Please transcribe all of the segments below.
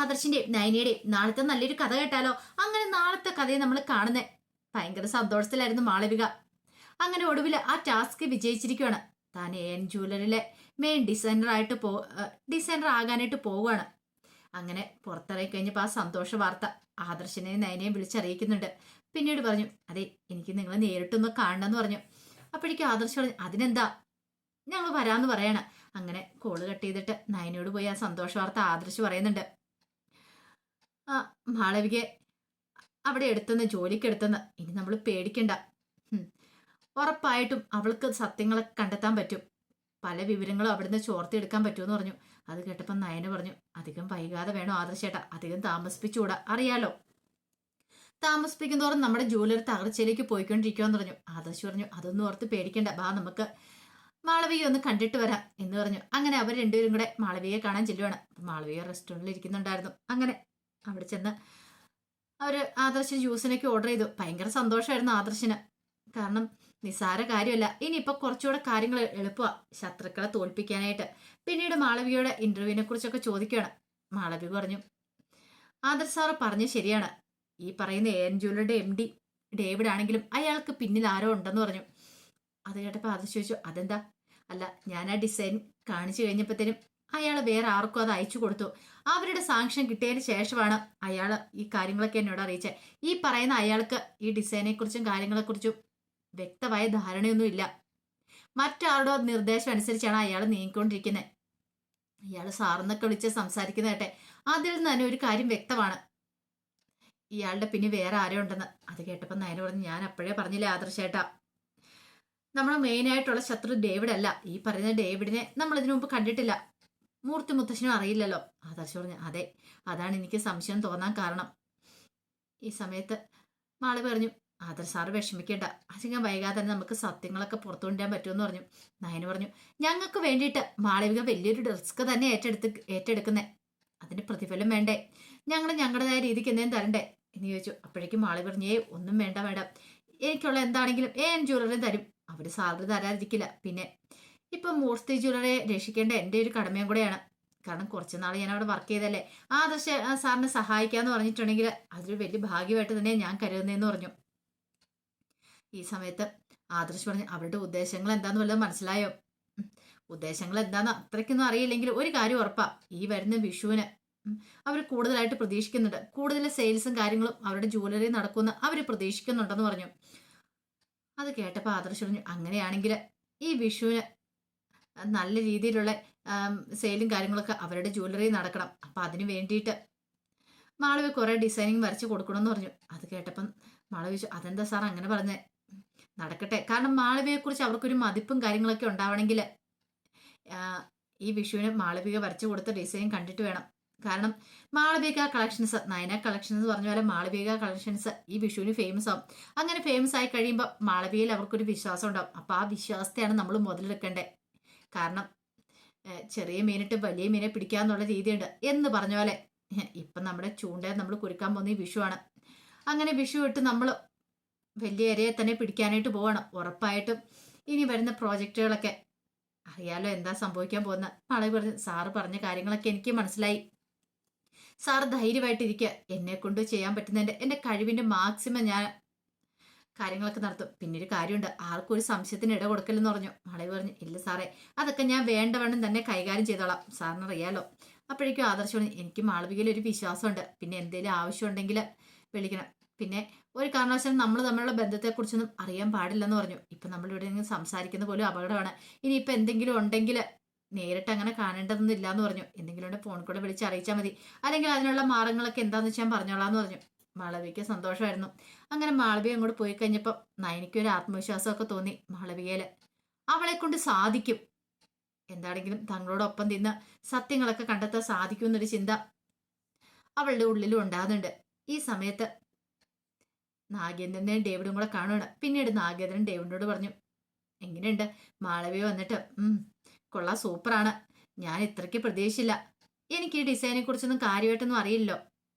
ആദർശിന്റെയും നയനയുടെയും നാളത്തെ നല്ലൊരു കഥ കേട്ടാലോ? അങ്ങനെ നാളത്തെ കഥയെ നമ്മൾ കാണുന്നേ ഭയങ്കര സന്തോഷത്തിലായിരുന്നു മാളവിക. അങ്ങനെ ഒടുവിൽ ആ ടാസ്ക് വിജയിച്ചിരിക്കുകയാണ്. താൻ എൻ ജ്വല്ലറിയിലെ മെയിൻ ഡിസൈനർ ആകാനായിട്ട് പോവുകയാണ്. അങ്ങനെ പുറത്തിറങ്ങി കഴിഞ്ഞപ്പോൾ ആ സന്തോഷ വാർത്ത ആദർശനെയും നയനെയും വിളിച്ചറിയിക്കുന്നുണ്ട്. പിന്നീട് പറഞ്ഞു, അതെ എനിക്ക് നിങ്ങളെ നേരിട്ടൊന്ന് കാണണമെന്ന് പറഞ്ഞു. അപ്പോഴേക്കും ആദർശ് പറഞ്ഞു, അതിനെന്താ, ഞങ്ങൾ വരാമെന്ന് പറയണം. അങ്ങനെ കോള് കട്ട് ചെയ്തിട്ട് നയനയോട് പോയി ആ സന്തോഷ വാർത്ത ആദർശ് പറയുന്നുണ്ട്. ആ മാളവികയെ അവിടെ എടുത്തുനിന്ന് ജോലിക്ക് എടുത്തുനിന്ന് ഇനി നമ്മൾ പേടിക്കണ്ട. ഉറപ്പായിട്ടും അവൾക്ക് സത്യങ്ങളെ കണ്ടെത്താൻ പറ്റും. പല വിവരങ്ങളും അവിടുന്ന് ചോർത്തിയെടുക്കാൻ പറ്റുമെന്ന് പറഞ്ഞു. അത് കേട്ടപ്പോൾ നയന പറഞ്ഞു, അധികം വൈകാതെ വേണോ ആദർശേട്ടാ, അധികം താമസിപ്പിച്ചുകൂടാ, അറിയാലോ താമസിപ്പിക്കും തോറും നമ്മുടെ ജ്വല്ലറി തകർച്ചയിലേക്ക് പോയിക്കൊണ്ടിരിക്കുമെന്ന് പറഞ്ഞു. ആദർശ് പറഞ്ഞു, അതൊന്നും ഓർത്ത് പേടിക്കണ്ട, ബാ നമുക്ക് മാളവികയെ ഒന്ന് കണ്ടിട്ട് വരാം എന്ന് പറഞ്ഞു. അങ്ങനെ അവർ രണ്ടുപേരും കൂടെ മാളവികയെ കാണാൻ ചെല്ലുവാണ്. മാളവിക റെസ്റ്റോറൻറ്റിൽ ഇരിക്കുന്നുണ്ടായിരുന്നു. അങ്ങനെ അവിടെ ചെന്ന് അവർ ആദർശിന് ജ്യൂസിനൊക്കെ ഓർഡർ ചെയ്തു. ഭയങ്കര സന്തോഷമായിരുന്നു ആദർശിന്. കാരണം നിസ്സാര കാര്യമല്ല, ഇനിയിപ്പോ കുറച്ചുകൂടെ കാര്യങ്ങൾ എളുപ്പമാണ് ശത്രുക്കളെ തോൽപ്പിക്കാനായിട്ട്. പിന്നീട് മാളവികയുടെ ഇന്റർവ്യൂവിനെ കുറിച്ചൊക്കെ ചോദിക്കുകയാണ്. മാളവിക പറഞ്ഞു, ആദർശ് സാറ് പറഞ്ഞ് ശരിയാണ്. ഈ പറയുന്ന എൻ ജ്വല്ലറിയുടെ MD ഡേവിഡ് ആണെങ്കിലും അയാൾക്ക് പിന്നിൽ ആരോ ഉണ്ടെന്ന് പറഞ്ഞു. അത് കേട്ടപ്പോൾ ആദർശ് ചോദിച്ചു, അതെന്താ? അല്ല, ഞാൻ ആ ഡിസൈൻ കാണിച്ചു കഴിഞ്ഞപ്പോഴത്തേനും അയാൾ വേറെ ആർക്കും അത് അയച്ചു കൊടുത്തു. അവരുടെ സാങ്ഷൻ കിട്ടിയതിന് ശേഷമാണ് അയാൾ ഈ കാര്യങ്ങളൊക്കെ എന്നോട് അറിയിച്ചത്. ഈ പറയുന്ന അയാൾക്ക് ഈ ഡിസൈനെ കുറിച്ചും കാര്യങ്ങളെക്കുറിച്ചും വ്യക്തമായ ധാരണയൊന്നും ഇല്ല. മറ്റാരുടെ നിർദ്ദേശം അനുസരിച്ചാണ് അയാൾ നീങ്ങിക്കൊണ്ടിരിക്കുന്നത്. ഇയാൾ സാറിന്നൊക്കെ വിളിച്ച് സംസാരിക്കുന്ന കേട്ടെ, അതിൽ നിന്ന് തന്നെ ഒരു കാര്യം വ്യക്തമാണ്, ഇയാളുടെ പിന്നെ വേറെ ആരോ ഉണ്ടെന്ന്. അത് കേട്ടപ്പോൾ നയന പറഞ്ഞു, ഞാൻ അപ്പോഴേ പറഞ്ഞില്ലേ ആദർശേട്ടാ, നമ്മുടെ മെയിനായിട്ടുള്ള ശത്രു ഡേവിഡ് അല്ല. ഈ പറയുന്ന ഡേവിഡിനെ നമ്മൾ ഇതിനു മുമ്പ് കണ്ടിട്ടില്ല, മൂർത്തി മുത്തശ്ശനും അറിയില്ലല്ലോ. ആദർശ് പറഞ്ഞു, അതെ, അതാണ് എനിക്ക് സംശയം തോന്നാൻ കാരണം. ഈ സമയത്ത് മാളി പറഞ്ഞു, ആദർശ് സാറ് വിഷമിക്കേണ്ട, അധികം വൈകാതെ തന്നെ നമുക്ക് സത്യങ്ങളൊക്കെ പുറത്തു കൊണ്ടുവരാൻ പറ്റുമെന്ന് പറഞ്ഞു. നയന് പറഞ്ഞു, ഞങ്ങൾക്ക് വേണ്ടിയിട്ട് മാളവിക വലിയൊരു റിസ്ക് തന്നെ ഏറ്റെടുക്കുന്നേ, അതിന് പ്രതിഫലം വേണ്ടേ, ഞങ്ങൾ ഞങ്ങളുടേതായ രീതിക്ക് എന്തെങ്കിലും തരണ്ടേ എന്ന് ചോദിച്ചു. അപ്പോഴേക്കും മാളി പറഞ്ഞു, ഒന്നും വേണ്ട മാഡം, എനിക്കുള്ള എന്താണെങ്കിലും എൻ ജ്വല്ലറിയും തരും, അവർ സാലറി തരാതിരിക്കില്ല. പിന്നെ ഇപ്പൊ മൂർത്തി ജ്വല്ലറിയെ രക്ഷിക്കേണ്ട എൻ്റെ ഒരു കടമയും കൂടെയാണ്. കാരണം കുറച്ച് നാൾ ഞാൻ അവിടെ വർക്ക് ചെയ്തല്ലേ, ആദർശ സാറിനെ സഹായിക്കാന്ന് പറഞ്ഞിട്ടുണ്ടെങ്കിൽ അതൊരു വലിയ ഭാഗ്യമായിട്ട് തന്നെ ഞാൻ കരുതുന്നതെന്ന് പറഞ്ഞു. ഈ സമയത്ത് ആദർശ് പറഞ്ഞു, അവരുടെ ഉദ്ദേശങ്ങൾ എന്താന്ന് വല്ലതും മനസ്സിലായോ? ഉദ്ദേശങ്ങൾ എന്താന്ന് അത്രയ്ക്കൊന്നും അറിയില്ലെങ്കിൽ ഒരു കാര്യം ഉറപ്പാ, ഈ വരുന്ന വിഷുവിന് അവർ കൂടുതലായിട്ട് പ്രതീക്ഷിക്കുന്നുണ്ട്. കൂടുതൽ സെയിൽസും കാര്യങ്ങളും അവരുടെ ജ്വല്ലറി നടക്കുമെന്ന് അവർ പ്രതീക്ഷിക്കുന്നുണ്ടെന്ന് പറഞ്ഞു. അത് കേട്ടപ്പോൾ ആദർശ് പറഞ്ഞു, അങ്ങനെയാണെങ്കിൽ ഈ വിഷുവിന് നല്ല രീതിയിലുള്ള സെയിലും കാര്യങ്ങളൊക്കെ അവരുടെ ജ്വല്ലറി നടക്കണം. അപ്പം അതിന് വേണ്ടിയിട്ട് മാളവി കുറേ ഡിസൈനിങ് വരച്ച് കൊടുക്കണമെന്ന് പറഞ്ഞു. അത് കേട്ടപ്പം മാളവി ചോദിച്ചു, അതെന്താ സാർ അങ്ങനെ പറഞ്ഞേ? നടക്കട്ടെ, കാരണം മാളവിയെക്കുറിച്ച് അവർക്കൊരു മതിപ്പും കാര്യങ്ങളൊക്കെ ഉണ്ടാവണമെങ്കിൽ ഈ വിഷുവിന് മാളവിക വരച്ചു കൊടുത്ത ഡിസൈൻ കണ്ടിട്ട് വേണം. കാരണം മാളവിക കളക്ഷൻസ്, നയന കളക്ഷൻസ് പറഞ്ഞ പോലെ മാളവിക കളക്ഷൻസ് ഈ വിഷുവിന് ഫേമസ് ആവും. അങ്ങനെ ഫേമസ് ആയി കഴിയുമ്പോൾ മാളവികയിൽ അവർക്കൊരു വിശ്വാസം ഉണ്ടാവും. അപ്പോൾ ആ വിശ്വാസത്തെയാണ് നമ്മൾ മുതലെടുക്കേണ്ടത്. കാരണം ചെറിയ മീനിട്ട് വലിയ മീനെ പിടിക്കാന്നുള്ള രീതിയുണ്ട് എന്ന് പറഞ്ഞ പോലെ ഇപ്പം നമ്മുടെ ചൂണ്ടയിൽ നമ്മൾ കുരുക്കാൻ പോകുന്ന ഈ വിഷുവാണ്. അങ്ങനെ വിഷു ഇട്ട് നമ്മൾ വലിയ ഇരയെ തന്നെ പിടിക്കാനായിട്ട് പോവാണ്. ഉറപ്പായിട്ടും ഇനി വരുന്ന പ്രോജക്റ്റുകളൊക്കെ അറിയാലോ എന്താ സംഭവിക്കാൻ പോകുന്ന. മാളവി പറഞ്ഞു, സാറ് പറഞ്ഞ കാര്യങ്ങളൊക്കെ എനിക്ക് മനസ്സിലായി, സാറ് ധൈര്യമായിട്ടിരിക്കുക, എന്നെ കൊണ്ട് ചെയ്യാൻ പറ്റുന്നതിൻ്റെ എൻ്റെ കഴിവിൻ്റെ മാക്സിമം ഞാൻ കാര്യങ്ങളൊക്കെ നടത്തും. പിന്നെ ഒരു കാര്യമുണ്ട്, ആർക്കും ഒരു സംശയത്തിന് ഇട കൊടുക്കലെന്ന് പറഞ്ഞു. മാളവി പറഞ്ഞു, ഇല്ല സാറേ, അതൊക്കെ ഞാൻ വേണ്ടവണ്ണം തന്നെ കൈകാര്യം ചെയ്തോളാം, സാറിന് അറിയാലോ. അപ്പോഴേക്കും ആദർശ് പറഞ്ഞു, എനിക്ക് മാളവികയിൽ ഒരു വിശ്വാസമുണ്ട്, പിന്നെ എന്തെങ്കിലും ആവശ്യമുണ്ടെങ്കിൽ വിളിക്കണം. പിന്നെ ഒരു കാരണവശാലും നമ്മൾ തമ്മിലുള്ള ബന്ധത്തെക്കുറിച്ചൊന്നും അറിയാൻ പാടില്ലെന്ന് പറഞ്ഞു. ഇപ്പം നമ്മളിവിടെ നിന്ന് സംസാരിക്കുന്ന പോലും അപകടമാണ്. ഇനിയിപ്പോൾ എന്തെങ്കിലും ഉണ്ടെങ്കിൽ നേരിട്ട് അങ്ങനെ കാണേണ്ടതൊന്നും ഇല്ലാന്ന് പറഞ്ഞു. എന്തെങ്കിലും ഉണ്ടെങ്കിൽ ഫോൺ കൂടെ വിളിച്ച് അറിയിച്ചാൽ മതി, അല്ലെങ്കിൽ അതിനുള്ള മാർഗങ്ങളൊക്കെ എന്താണെന്ന് വെച്ചാൽ പറഞ്ഞോളാന്ന് പറഞ്ഞു. മാളവികയ്ക്ക് സന്തോഷമായിരുന്നു. അങ്ങനെ മാളവിക അങ്ങോട്ട് പോയി കഴിഞ്ഞപ്പോൾ നയനിക്ക് ഒരു ആത്മവിശ്വാസമൊക്കെ തോന്നി. മാളവികയില് അവളെ കൊണ്ട് സാധിക്കും, എന്താണെങ്കിലും തങ്ങളോടൊപ്പം നിന്ന് സത്യങ്ങളൊക്കെ കണ്ടെത്താൻ സാധിക്കും എന്നൊരു ചിന്ത അവളുടെ ഉള്ളിലും ഉണ്ടാകുന്നുണ്ട്. ഈ സമയത്ത് നാഗേന്ദ്രനെയും ഡേവിഡും കൂടെ കാണുകയാണ്. പിന്നീട് നാഗേന്ദ്രൻ ഡേവിഡിനോട് പറഞ്ഞു, എങ്ങനെയുണ്ട് മാളവിക വന്നിട്ട്? കൊള്ളാം, സൂപ്പറാണ്, ഞാൻ ഇത്രയ്ക്ക് പ്രതീക്ഷിച്ചില്ല. എനിക്ക് ഈ ഡിസൈനെ കുറിച്ചൊന്നും കാര്യമായിട്ടൊന്നും അറിയില്ലല്ലോ,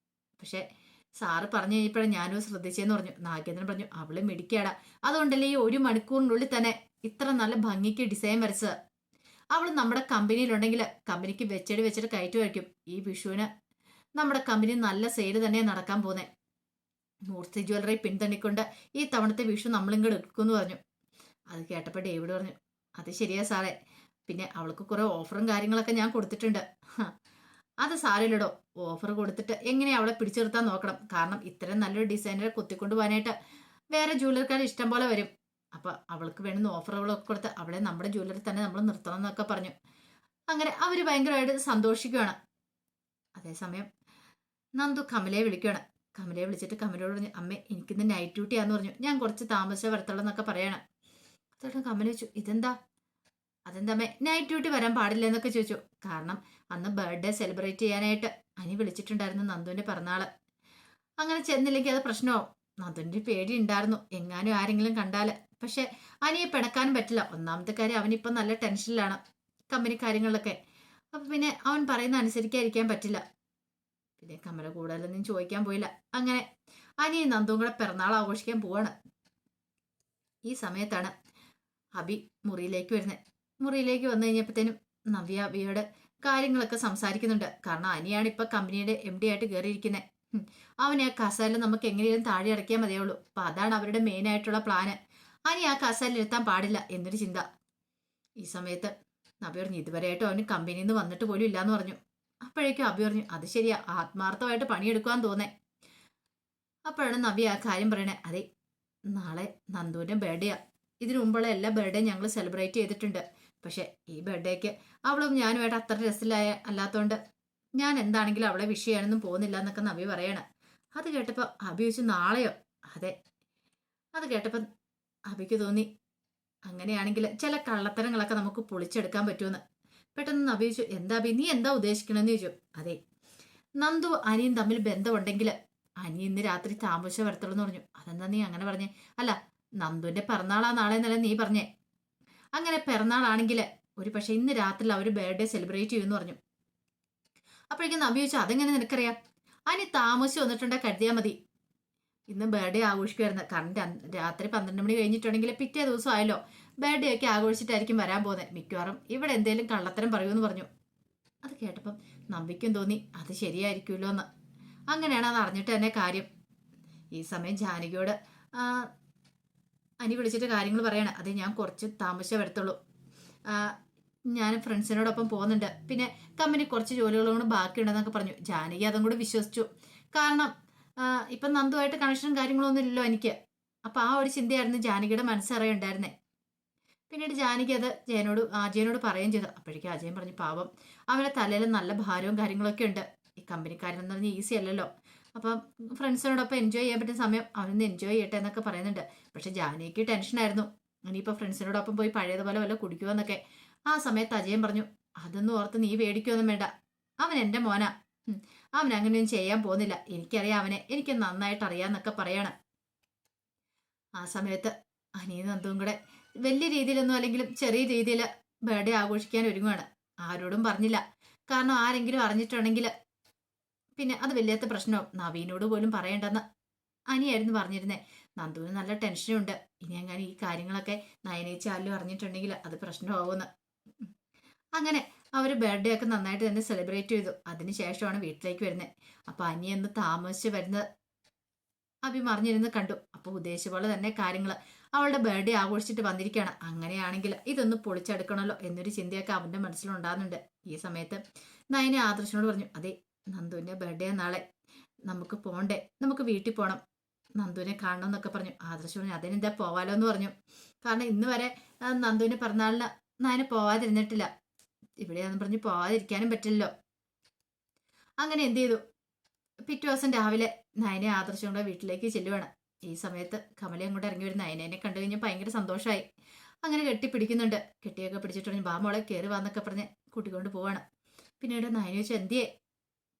പക്ഷെ സാറ് പറഞ്ഞു കഴിഞ്ഞപ്പോഴാണ് ഞാനും ശ്രദ്ധിച്ചെന്ന് പറഞ്ഞു. നാഗേന്ദ്രൻ പറഞ്ഞു, അവള് മിടിക്കാടാ, അതുകൊണ്ടല്ലേ ഈ 1 മണിക്കൂറിനുള്ളിൽ തന്നെ ഇത്ര നല്ല ഭംഗിക്ക് ഡിസൈൻ വരച്ചത്. അവൾ നമ്മുടെ കമ്പനിയിലുണ്ടെങ്കിൽ കമ്പനിക്ക് വെച്ചിട്ട് കയറ്റുമായിരിക്കും. ഈ വിഷുവിന് നമ്മുടെ കമ്പനി നല്ല സെയില് തന്നെ നടക്കാൻ പോന്നെ. മൂർത്തി ജ്വല്ലറി പിന്തുണക്കൊണ്ട് ഈ തവണത്തെ വിഷു നമ്മളിങ്ങോട്ട് എടുക്കുമെന്ന് പറഞ്ഞു. അത് കേട്ടപ്പോൾ ഡേവിഡ് പറഞ്ഞു, അത് ശരിയാ സാറേ, പിന്നെ അവൾക്ക് കുറെ ഓഫറും കാര്യങ്ങളൊക്കെ ഞാൻ കൊടുത്തിട്ടുണ്ട്. അത് സാരമില്ലടോ, ഓഫർ കൊടുത്തിട്ട് എങ്ങനെ അവളെ പിടിച്ചു നിർത്താൻ നോക്കണം. കാരണം ഇത്രയും നല്ലൊരു ഡിസൈനറെ കുത്തിക്കൊണ്ടു പോകാനായിട്ട് വേറെ ജ്വല്ലറിക്കാർ ഇഷ്ടം പോലെ വരും. അപ്പൊ അവൾക്ക് വേണ്ടുന്ന ഓഫറുകളൊക്കെ കൊടുത്ത് അവളെ നമ്മുടെ ജ്വല്ലറി തന്നെ നമ്മൾ നിർത്തണം എന്നൊക്കെ പറഞ്ഞു. അങ്ങനെ അവര് ഭയങ്കരമായിട്ട് സന്തോഷിക്കുകയാണ്. അതേസമയം നന്ദു കമലയെ വിളിക്കുകയാണ്. കമലയെ വിളിച്ചിട്ട് കമലയോട് പറഞ്ഞു, അമ്മേ എനിക്കിന്ന് നൈറ്റ് ഡ്യൂട്ടി ആന്ന് പറഞ്ഞു, ഞാൻ കുറച്ച് താമസിച്ചേ വരത്തുള്ളൂ എന്നൊക്കെ പറയണം. ചേട്ടൻ കമല ചോദിച്ചു, അതെന്താ അമ്മേ നൈറ്റ് ഡ്യൂട്ടി വരാൻ പാടില്ല എന്നൊക്കെ ചോദിച്ചു. കാരണം അന്ന് ബർത്ത്ഡേ സെലിബ്രേറ്റ് ചെയ്യാനായിട്ട് അനി വിളിച്ചിട്ടുണ്ടായിരുന്നു നന്ദുവിന്റെ പിറന്നാള്. അങ്ങനെ ചെന്നില്ലെങ്കിൽ അത് പ്രശ്നമാവും. നന്ദുവിന്റെ പേടി ഉണ്ടായിരുന്നു എങ്ങാനും ആരെങ്കിലും കണ്ടാല്. പക്ഷെ അനിയെ പിണക്കാനും പറ്റില്ല. ഒന്നാമത്തെ കാര്യം അവനിപ്പം നല്ല ടെൻഷനിലാണ് കമ്പനി കാര്യങ്ങളിലൊക്കെ. അപ്പൊ പിന്നെ അവൻ പറയുന്ന അനുസരിക്കാതിരിക്കാൻ പറ്റില്ല. പിന്നെ കമല കൂടുതലൊന്നും ചോദിക്കാൻ പോയില്ല. അങ്ങനെ അനി നന്ദുവും കൂടെ പിറന്നാൾ ആഘോഷിക്കാൻ പോവാണ്. ഈ സമയത്താണ് അബി മുറിയിലേക്ക് വരുന്നത്. മുറിയിലേക്ക് വന്നു കഴിഞ്ഞപ്പോഴത്തേനും നവ്യ അബിയോട് കാര്യങ്ങളൊക്കെ സംസാരിക്കുന്നുണ്ട്. കാരണം അനിയാണ് ഇപ്പൊ കമ്പനിയുടെ MD ആയിട്ട് കയറിയിരിക്കുന്നത്. അവനെ ആ കസാലിൽ നമുക്ക് എങ്ങനെയും താഴെ ഇറക്കിയാൽ മതിയുള്ളൂ. അപ്പൊ അതാണ് അവരുടെ മെയിൻ ആയിട്ടുള്ള പ്ലാന്. അനി ആ കസാലിൽ ഇരുത്താൻ പാടില്ല എന്നൊരു ചിന്ത. ഈ സമയത്ത് നവ്യ പറഞ്ഞു, ഇതുവരെയായിട്ടും അവന് കമ്പനിയിൽ നിന്ന് വന്നിട്ട് പോലും ഇല്ലാന്ന് പറഞ്ഞു. അപ്പോഴേക്കും അബി പറഞ്ഞു, അത് ശരിയാ, ആത്മാർത്ഥമായിട്ട് പണിയെടുക്കാൻ തോന്നേ. അപ്പോഴാണ് നവ്യ ആ കാര്യം പറയണേ, അതെ നാളെ നന്ദുവിന്റെ ബർത്ത്ഡേയാ. ഇതിനു മുമ്പുള്ള എല്ലാ ബർത്ത്ഡേയും ഞങ്ങൾ സെലിബ്രേറ്റ് ചെയ്തിട്ടുണ്ട്. പക്ഷെ ഈ ബർത്ത്ഡേക്ക് അവളും ഞാനുമായിട്ട് അത്ര രസത്തിലായ അല്ലാത്തോണ്ട് ഞാൻ എന്താണെങ്കിലും അവളെ വിഷ് ചെയ്യാനൊന്നും പോകുന്നില്ല എന്നൊക്കെ നവ്യ പറയണം. അത് കേട്ടപ്പോൾ അബി ചോദിച്ചു, നാളെയോ? അതെ. അത് കേട്ടപ്പോൾ അബിക്ക് തോന്നി അങ്ങനെയാണെങ്കിൽ ചില കള്ളത്തരങ്ങളൊക്കെ നമുക്ക് പൊളിച്ചെടുക്കാൻ പറ്റുമെന്ന്. പെട്ടെന്ന് നവ്യ ചോദിച്ചു, എന്താ അബി, നീ എന്താ ഉദ്ദേശിക്കണമെന്ന് ചോദിച്ചു. അതെ, നന്ദു അനിയും തമ്മിൽ ബന്ധമുണ്ടെങ്കിൽ അനി ഇന്ന് രാത്രി താമസിച്ച വരത്തുള്ളൂ എന്ന് പറഞ്ഞു. അതെന്താ നീ അങ്ങനെ പറഞ്ഞേ? അല്ല, നന്ദുവിന്റെ പിറന്നാളാ നാളെ എന്നല്ല നീ പറഞ്ഞേ. അങ്ങനെ പിറന്നാളാണെങ്കിൽ ഒരു പക്ഷെ ഇന്ന് രാത്രി അവർ ബർത്ത്ഡേ സെലിബ്രേറ്റ് ചെയ്യുമെന്ന് പറഞ്ഞു. അപ്പോഴേക്കും നബി ചോദിച്ചു, അതെങ്ങനെ നിനക്കറിയാം? അനി താമസിച്ച് വന്നിട്ടുണ്ടെ കരുതിയാൽ മതി. ഇന്ന് ബർത്ത്ഡേ ആഘോഷിക്കുമായിരുന്നു. കാരണം രാത്രി 12 മണി കഴിഞ്ഞിട്ടുണ്ടെങ്കിൽ പിറ്റേ ദിവസം ആയല്ലോ. ബർത്ത്ഡേ ഒക്കെ ആഘോഷിച്ചിട്ടായിരിക്കും വരാൻ പോകുന്നത്. മിക്കവാറും ഇവിടെ എന്തേലും കള്ളത്തരം പറയുമെന്ന് പറഞ്ഞു. അത് കേട്ടപ്പം നമ്പിക്കും തോന്നി അത് ശരിയായിരിക്കുമല്ലോ എന്ന്. അങ്ങനെയാണ് അത് അറിഞ്ഞിട്ട് തന്നെ കാര്യം. ഈ സമയം ജാനകിയോട് അനി വിളിച്ചിട്ട് കാര്യങ്ങൾ പറയണം. അത് ഞാൻ കുറച്ച് താമസിച്ചേ വരത്തുള്ളൂ. ഞാൻ ഫ്രണ്ട്സിനോടൊപ്പം പോകുന്നുണ്ട്. പിന്നെ കമ്പനി കുറച്ച് ജോലികളും കൂടെ ബാക്കിയുണ്ടെന്നൊക്കെ പറഞ്ഞു. ജാനകി അതും കൂടെ വിശ്വസിച്ചു. കാരണം ഇപ്പം നന്ദുമായിട്ട് കണക്ഷനും കാര്യങ്ങളൊന്നും ഇല്ലല്ലോ എനിക്ക്. അപ്പം ആ ഒരു ചിന്തയായിരുന്നു ജാനകിയുടെ മനസ്സറിയുണ്ടായിരുന്നേ. പിന്നീട് ജാനകി അത് അജയനോട് പറയുകയും ചെയ്തു. അപ്പോഴേക്കും അജയൻ പറഞ്ഞു, പാവം അവൻ്റെ തലയിൽ നല്ല ഭാരവും കാര്യങ്ങളൊക്കെ ഉണ്ട്. ഈ കമ്പനിക്കാരെന്ന് പറഞ്ഞാൽ ഈസി അല്ലല്ലോ. അപ്പം ഫ്രണ്ട്സിനോടൊപ്പം എൻജോയ് ചെയ്യാൻ പറ്റുന്ന സമയം അവനൊന്ന് എൻജോയ് ചെയ്യട്ടെ എന്നൊക്കെ പറയുന്നുണ്ട്. പക്ഷെ ജാനകിക്ക് ടെൻഷനായിരുന്നു. ഇനിയിപ്പോൾ ഫ്രണ്ട്സിനോടൊപ്പം പോയി പഴയതുപോലെ വല്ല കുടിക്കുമെന്നൊക്കെ. ആ സമയത്ത് അജയൻ പറഞ്ഞു, അതൊന്നും ഓർത്ത് നീ പേടിക്കൊന്നും വേണ്ട. അവൻ എൻ്റെ മോനാ. അവൻ അങ്ങനെയൊന്നും ചെയ്യാൻ പോകുന്നില്ല. എനിക്കറിയാം അവനെ, എനിക്ക് നന്നായിട്ട് അറിയാമെന്നൊക്കെ പറയാണ്. ആ സമയത്ത് അനിയും നന്ദുവും കൂടെ വലിയ രീതിയിലൊന്നും അല്ലെങ്കിലും ചെറിയ രീതിയിൽ ബർത്ത്ഡേ ആഘോഷിക്കാൻ ഒരുങ്ങുവാണ്. ആരോടും പറഞ്ഞില്ല. കാരണം ആരെങ്കിലും അറിഞ്ഞിട്ടുണ്ടെങ്കിൽ പിന്നെ അത് വലിയത്തെ പ്രശ്നവും. നവീനോട് പോലും പറയണ്ടെന്ന് അനിയായിരുന്നു പറഞ്ഞിരുന്നേ. നന്ദുവിന് നല്ല ടെൻഷനുണ്ട്. ഇനി അങ്ങനെ ഈ കാര്യങ്ങളൊക്കെ നയനേച്ചാലും അറിഞ്ഞിട്ടുണ്ടെങ്കിൽ അത് പ്രശ്നമാവുമെന്ന്. അങ്ങനെ അവർ ബർത്ത്ഡേ ഒക്കെ നന്നായിട്ട് തന്നെ സെലിബ്രേറ്റ് ചെയ്തു. അതിനുശേഷമാണ് വീട്ടിലേക്ക് വരുന്നത്. അപ്പൊ അനിയെന്ന് താമസിച്ച് വരുന്നത് അഭി മറിഞ്ഞിരുന്ന് കണ്ടു. അപ്പോൾ ഉദ്ദേശിച്ച പോലെ തന്നെ കാര്യങ്ങൾ അവളുടെ ബർത്ത്ഡേ ആഘോഷിച്ചിട്ട് വന്നിരിക്കുകയാണ്. അങ്ങനെയാണെങ്കിൽ ഇതൊന്ന് പൊളിച്ചെടുക്കണമല്ലോ എന്നൊരു ചിന്തയൊക്കെ അവന്റെ മനസ്സിലുണ്ടാകുന്നുണ്ട്. ഈ സമയത്ത് നയന ആദർശനോട് പറഞ്ഞു, അതെ നന്ദുവിന്റെ ബർത്ത്ഡേ നാളെ, നമുക്ക് പോണ്ടേ, നമുക്ക് വീട്ടിൽ പോകണം, നന്ദുവിനെ കാണണം എന്നൊക്കെ പറഞ്ഞു. ആദർശ് പറഞ്ഞു, അതിനെന്താ പോവാലോ എന്ന് പറഞ്ഞു. കാരണം ഇന്ന് വരെ നന്ദുവിന്റെ പിറന്നാളിന് നയന പോവാതിരുന്നിട്ടില്ല. ഇവിടെയാന്ന് പറഞ്ഞ് പോവാതിരിക്കാനും പറ്റില്ലല്ലോ. അങ്ങനെ എന്ത് ചെയ്തു, പിറ്റേ ദിവസം രാവിലെ നയനെ ആദർശം കൂടെ വീട്ടിലേക്ക് ചെല്ലുവാണ്. ഈ സമയത്ത് കമല അങ്ങോട്ട് ഇറങ്ങി വരുന്ന നയനെ കണ്ടു കഴിഞ്ഞാൽ ഭയങ്കര സന്തോഷമായി. അങ്ങനെ കെട്ടിപ്പിടിക്കുന്നുണ്ട്. കെട്ടിയൊക്കെ പിടിച്ചിട്ട് പറഞ്ഞു, ബാ മോളെ കയറി വാന്നൊക്കെ പറഞ്ഞ് കൂട്ടിക്കൊണ്ട് പോവാണ്. പിന്നീട് നയന ചോദിച്ചു, എന്തിയേ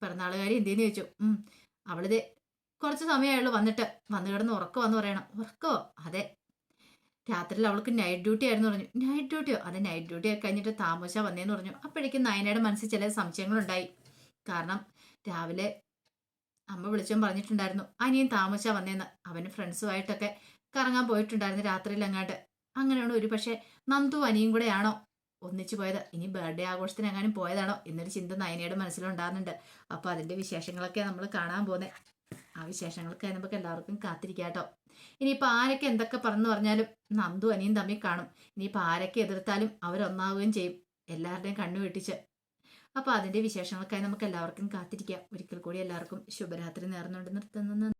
പിറന്നാളുകാരി എന്തിയെന്ന് ചോദിച്ചു. അവളിത് കുറച്ച് സമയമായുള്ളൂ വന്നിട്ട്, വന്നു കിടന്ന് ഉറക്കമെന്ന് പറയണം. ഉറക്കമോ? അതെ, രാത്രിയിൽ അവൾക്ക് നൈറ്റ് ഡ്യൂട്ടി ആയിരുന്നു പറഞ്ഞു. നൈറ്റ് ഡ്യൂട്ടിയോ? അതെ, നൈറ്റ് ഡ്യൂട്ടി ഒക്കെ കഴിഞ്ഞിട്ട് താമസിച്ചാ വന്നേന്ന് പറഞ്ഞു. അപ്പോഴേക്കും നയനയുടെ മനസ്സിൽ ചില സംശയങ്ങളുണ്ടായി. കാരണം രാവിലെ അമ്മ വിളിച്ചും പറഞ്ഞിട്ടുണ്ടായിരുന്നു അനിയൻ താമസിച്ചാ വന്നേന്ന്. അവന് ഫ്രണ്ട്സുമായിട്ടൊക്കെ കറങ്ങാൻ പോയിട്ടുണ്ടായിരുന്നു രാത്രിയിൽ അങ്ങാണ്ട്. അങ്ങനെയാണ് ഒരു പക്ഷെ നന്ദു അനിയും കൂടെ ആണോ ഒന്നിച്ചു പോയത്. ഇനി ബർത്ത്ഡേ ആഘോഷത്തിനെങ്ങാനും പോയതാണോ എന്നൊരു ചിന്ത നയനയുടെ മനസ്സിലുണ്ടാകുന്നുണ്ട്. അപ്പൊ അതിന്റെ വിശേഷങ്ങളൊക്കെ നമ്മൾ കാണാൻ പോകുന്നത്. ആ വിശേഷങ്ങൾക്കായി നമുക്ക് എല്ലാവർക്കും കാത്തിരിക്കാം കേട്ടോ. ഇനിയിപ്പോൾ ആരൊക്കെ എന്തൊക്കെ പറഞ്ഞാലും നന്ദു അനിയും തമ്മിൽ കാണും. ഇനിയിപ്പോൾ ആരൊക്കെ എതിർത്താലും അവരൊന്നാവുകയും ചെയ്യും, എല്ലാവരുടെയും കണ്ണു വെട്ടിച്ച്. അപ്പോൾ അതിന്റെ വിശേഷങ്ങൾക്കായി നമുക്ക് എല്ലാവർക്കും കാത്തിരിക്കാം. ഒരിക്കൽ കൂടി എല്ലാവർക്കും ശുഭരാത്രി നേർന്നുകൊണ്ട് നിർത്തുന്നു.